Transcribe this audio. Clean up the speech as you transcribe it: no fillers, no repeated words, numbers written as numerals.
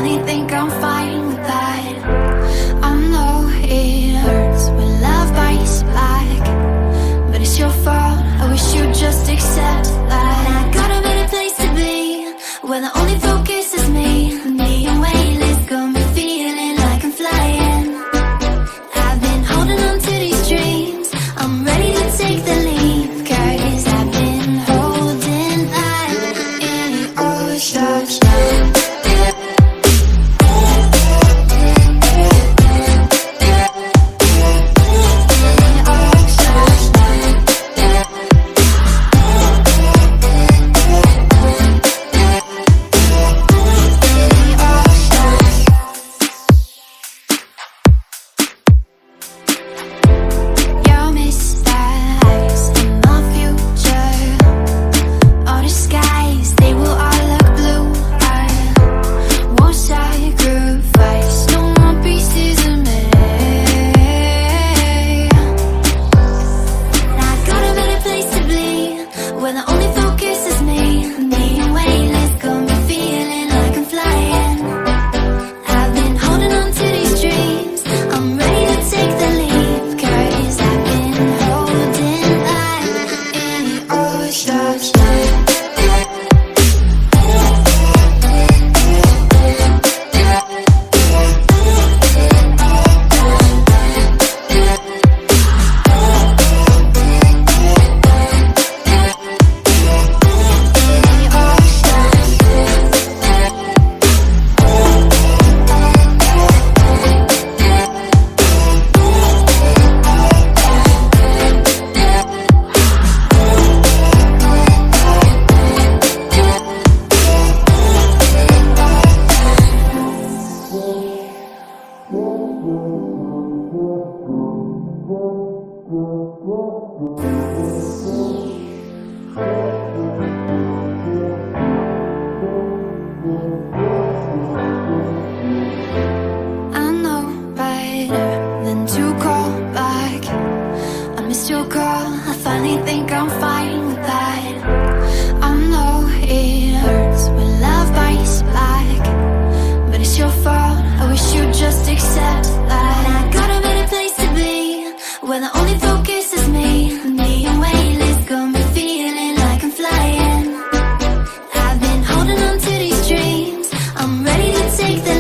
finally think I'm fine with that. I know it hurts when love bites back, but it's your fault, I wish you'd just accept that. I got a better place to be, where the only focus is me. Being weightless, got me feeling like I'm flying. I've been holding on to these dreams, I'm ready to take the leap, 'cause I've been holding on in your stars. I know better than to call back. I missed your call, I finally think I'm fine with that. I know it hurts when love bites back, but it's your fault, I wish you'd just accept that. I got a better place to be, where the only focus is me. Being weightless, got me feeling like I'm flying. I've been holding on to these dreams, I'm ready to take the